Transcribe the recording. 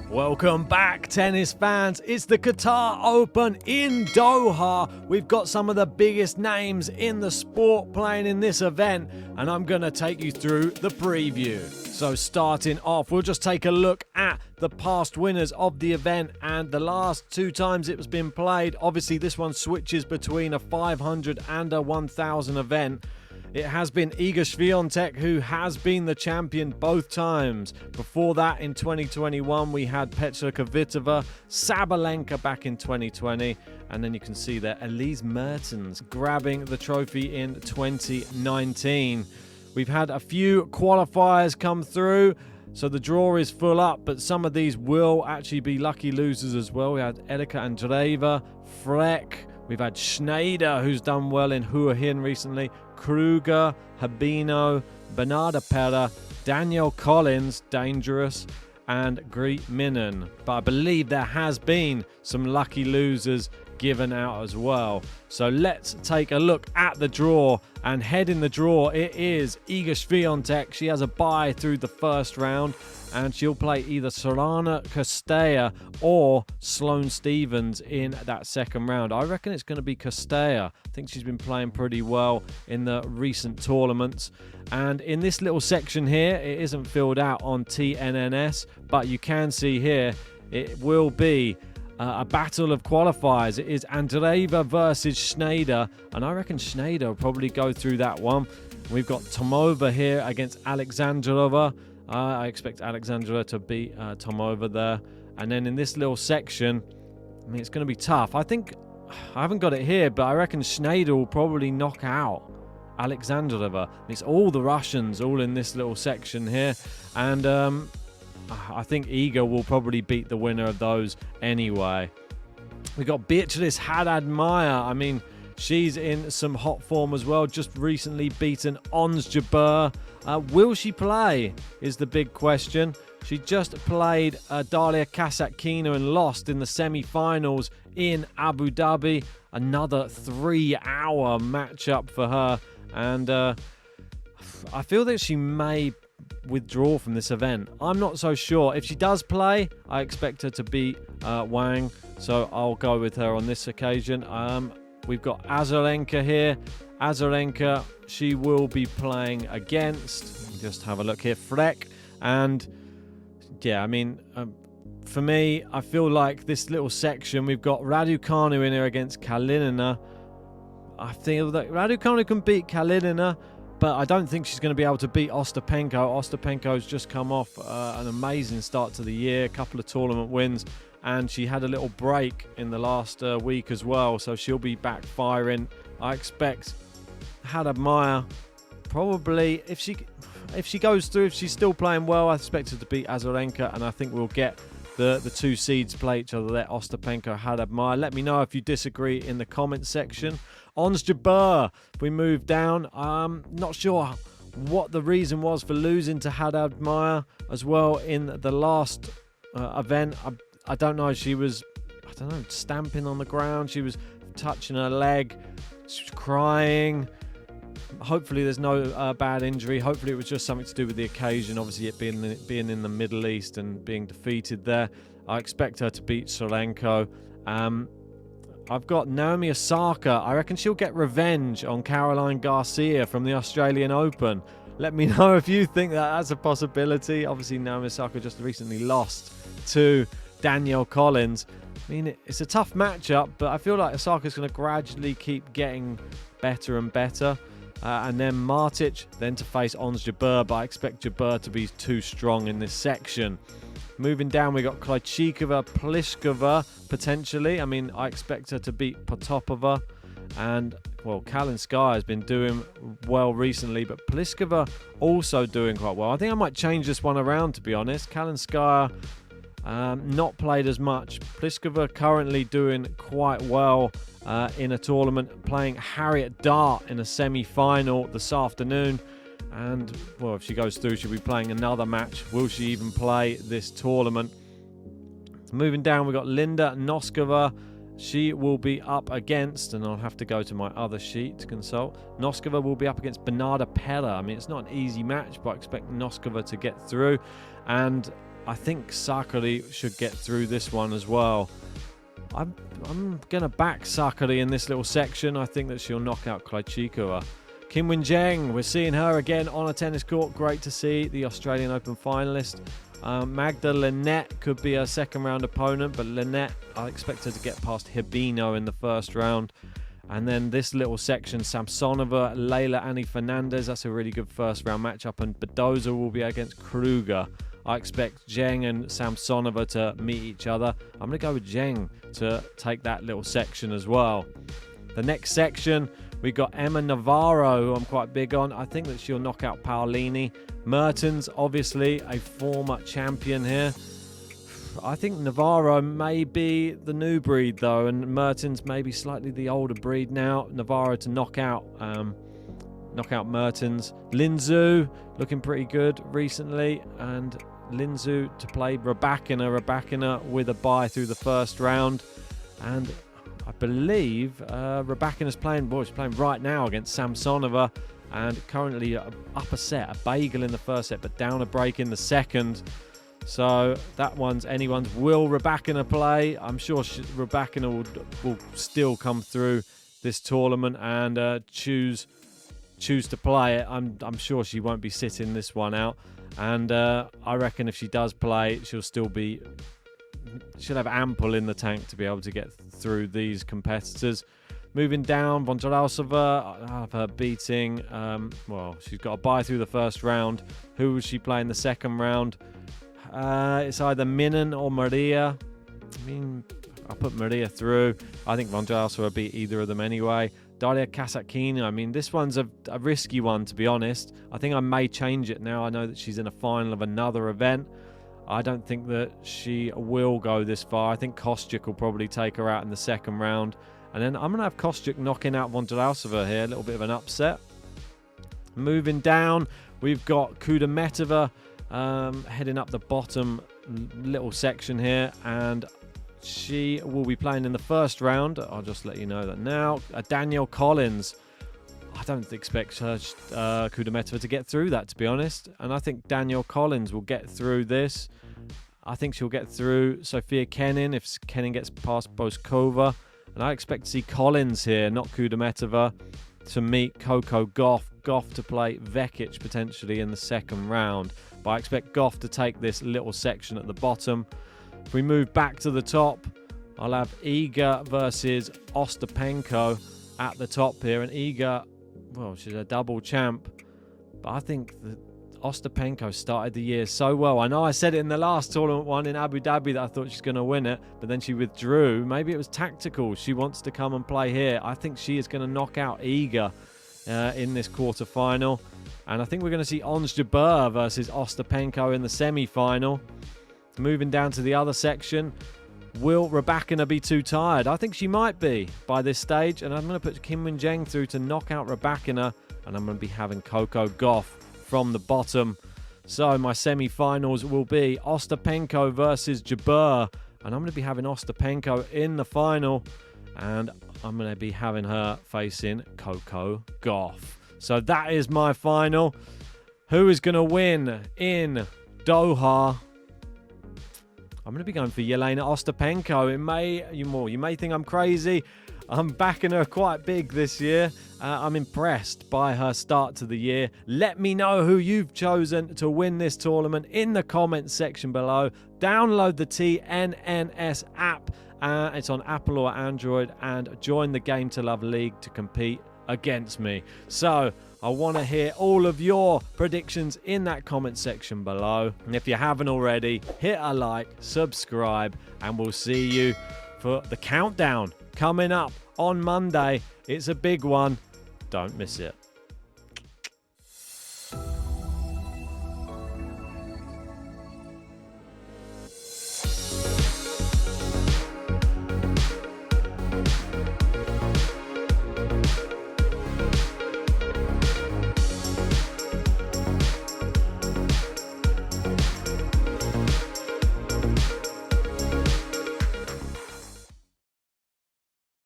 Welcome back, tennis fans. It's the Qatar Open in Doha. We've got some of the biggest names in the sport playing in this event, and I'm going to take you through the preview. So starting off, we'll just take a look at the past winners of the event and the last 2 times it was been played. Obviously, this one switches between a 500 and a 1000 event. It has been Iga Swiatek who has been the champion both times. Before that, in 2021, we had Petra Kvitova, Sabalenka back in 2020. And then you can see there, Elise Mertens grabbing the trophy in 2019. We've had a few qualifiers come through, so the draw is full up, but some of these will actually be lucky losers as well. We had Erika Andreeva, Freck. We've had Schneider, who's done well in Hua Hin recently, Kruger, Habino, Bernarda Pera, Danielle Collins, dangerous, and Greet Minnen. But I believe there has been some lucky losers given out as well. So let's take a look at the draw, and head in the draw it is Iga Swiatek. She has a bye through the first round, and she'll play either Sorana Castella or Sloane Stephens in that second round. I reckon it's going to be Castella. I think she's been playing pretty well in the recent tournaments. And in this little section here, it isn't filled out on TNNS, but you can see here it will be a battle of qualifiers. It is Andreeva versus Schneider, and I reckon Schneider will probably go through that one. We've got Tomova here against Alexandrova. I expect Alexandra to beat Tomova there. And then in this little section, I mean, it's going to be tough. I think, I haven't got it here, but I reckon Schneider will probably knock out Alexandrova. It's all the Russians all in this little section here. And I think Iga will probably beat the winner of those anyway. We got Beatrice Haddad-Maia. I mean, she's in some hot form as well. Just recently beaten Ons Jabeur. Will she play is the big question. She just played Dalia Kasatkina and lost in the semi-finals in Abu Dhabi. Another 3-hour matchup for her. And I feel that she may withdraw from this event. I'm not so sure. If she does play, I expect her to beat Wang. So I'll go with her on this occasion. We've got Azarenka here. Azarenka, she will be playing against, just have a look here, Freck. And yeah, I mean, for me, I feel like this little section, we've got Raducanu in here against Kalinina. I feel that Raducanu can beat Kalinina, but I don't think she's going to be able to beat Ostapenko. Ostapenko's just come off an amazing start to the year, a couple of tournament wins, and she had a little break in the last week as well, so she'll be back firing. I expect Haddad-Maia probably, if she goes through, if she's still playing well, I expect her to beat Azarenka, and I think we'll get the 2 seeds play each other there, Ostapenko, Haddad-Maia. Let me know if you disagree in the comments section. Ons Jabeur, if we move down, I'm not sure what the reason was for losing to Haddad-Maia as well in the last event. I don't know, she was, stamping on the ground, she was touching her leg, she was crying. Hopefully there's no bad injury. Hopefully it was just something to do with the occasion, obviously it being in the Middle East and being defeated there. I expect her to beat Solenko. I've got Naomi Osaka. I reckon she'll get revenge on Caroline Garcia from the Australian Open. Let me know if you think that that's a possibility. Obviously, Naomi Osaka just recently lost to Danielle Collins. I mean, it's a tough matchup, but I feel like Osaka's going to gradually keep getting better and better. And then Martic, then to face Ons Jabeur, but I expect Jabeur to be too strong in this section. Moving down, we got Krejcikova, Pliskova, potentially. I mean, I expect her to beat Potapova. And, well, Kalinskaya has been doing well recently, but Pliskova also doing quite well. I think I might change this one around, to be honest. Kalinskaya, not played as much. Pliskova currently doing quite well in a tournament, playing Harriet Dart in a semi-final this afternoon. And, well, if she goes through, she'll be playing another match. Will she even play this tournament? Moving down, we've got Linda Noskova. She will be up against, and I'll have to go to my other sheet to consult. Noskova will be up against Bernarda Pera. I mean, it's not an easy match, but I expect Noskova to get through. And I think Sakari should get through this one as well. I'm going to back Sakari in this little section. I think that she'll knock out Krejcikova. Kim Win-Jeng, we're seeing her again on a tennis court. Great to see the Australian Open finalist. Magda Linette could be her second round opponent, but Linette, I expect her to get past Hibino in the first round. And then this little section, Samsonova, Leylah Annie Fernandez, that's a really good first round matchup. And Badoza will be against Kruger. I expect Zheng and Samsonova to meet each other. I'm going to go with Zheng to take that little section as well. The next section, we got Emma Navarro, who I'm quite big on. I think that she'll knock out Paolini. Mertens, obviously, a former champion here. I think Navarro may be the new breed, though, and Mertens may be slightly the older breed now. Navarro to knock out Mertens. Lin Zhu, looking pretty good recently, and Lin Zhu to play Rybakina with a bye through the first round. And I believe Rybakina's playing, she's playing right now against Samsonova, and currently up a set, a bagel in the first set, but down a break in the second. So that one's anyone's. Will Rybakina play? I'm sure Rybakina will still come through this tournament and choose to play it. I'm sure she won't be sitting this one out, and I reckon if she does play, she'll have ample in the tank to be able to get through these competitors. Moving down, Vondrousova, I have her beating. She's got a bye through the first round. Who will she play in the second round? It's either Minnen or Maria. I mean, I'll put Maria through. I think Vondrousova will beat either of them anyway. Daria Kasatkina, I mean, this one's a risky one, to be honest. I think I may change it now. I know that she's in a final of another event. I don't think that she will go this far. I think Kostyuk will probably take her out in the second round. And then I'm going to have Kostyuk knocking out Vondrousova here. A little bit of an upset. Moving down, we've got Kudermetova heading up the bottom little section here. And she will be playing in the first round. I'll just let you know that now. Danielle Collins. I don't expect Kudermetova to get through that, to be honest. And I think Danielle Collins will get through this. I think she'll get through Sofia Kenin if Kenin gets past Boskova. And I expect to see Collins here, not Kudermetova, to meet Coco Gauff. Gauff to play Vekic potentially in the second round. But I expect Gauff to take this little section at the bottom. If we move back to the top, I'll have Iga versus Ostapenko at the top here. And Iga, she's a double champ. But I think that Ostapenko started the year so well. I know I said it in the last tournament one in Abu Dhabi that I thought she's going to win it, but then she withdrew. Maybe it was tactical. She wants to come and play here. I think she is going to knock out Iga in this quarterfinal. And I think we're going to see Ons Jabeur versus Ostapenko in the semi-final. Moving down to the other section, will Rybakina be too tired? I think she might be by this stage, and I'm going to put Kim Win-Jeng through to knock out Rybakina, and I'm going to be having Coco Gauff from the bottom. So my semi-finals will be Ostapenko versus Jabeur, and I'm going to be having Ostapenko in the final, and I'm going to be having her facing Coco Gauff. So that is my final. Who is going to win in Doha? I'm going to be going for Jelena Ostapenko. You may think I'm crazy. I'm backing her quite big this year. I'm impressed by her start to the year. Let me know who you've chosen to win this tournament in the comments section below. Download the TNNS app. It's on Apple or Android, and join the Game to Love League to compete against me. So I want to hear all of your predictions in that comment section below. And if you haven't already, hit a like, subscribe, and we'll see you for the countdown coming up on Monday. It's a big one. Don't miss it.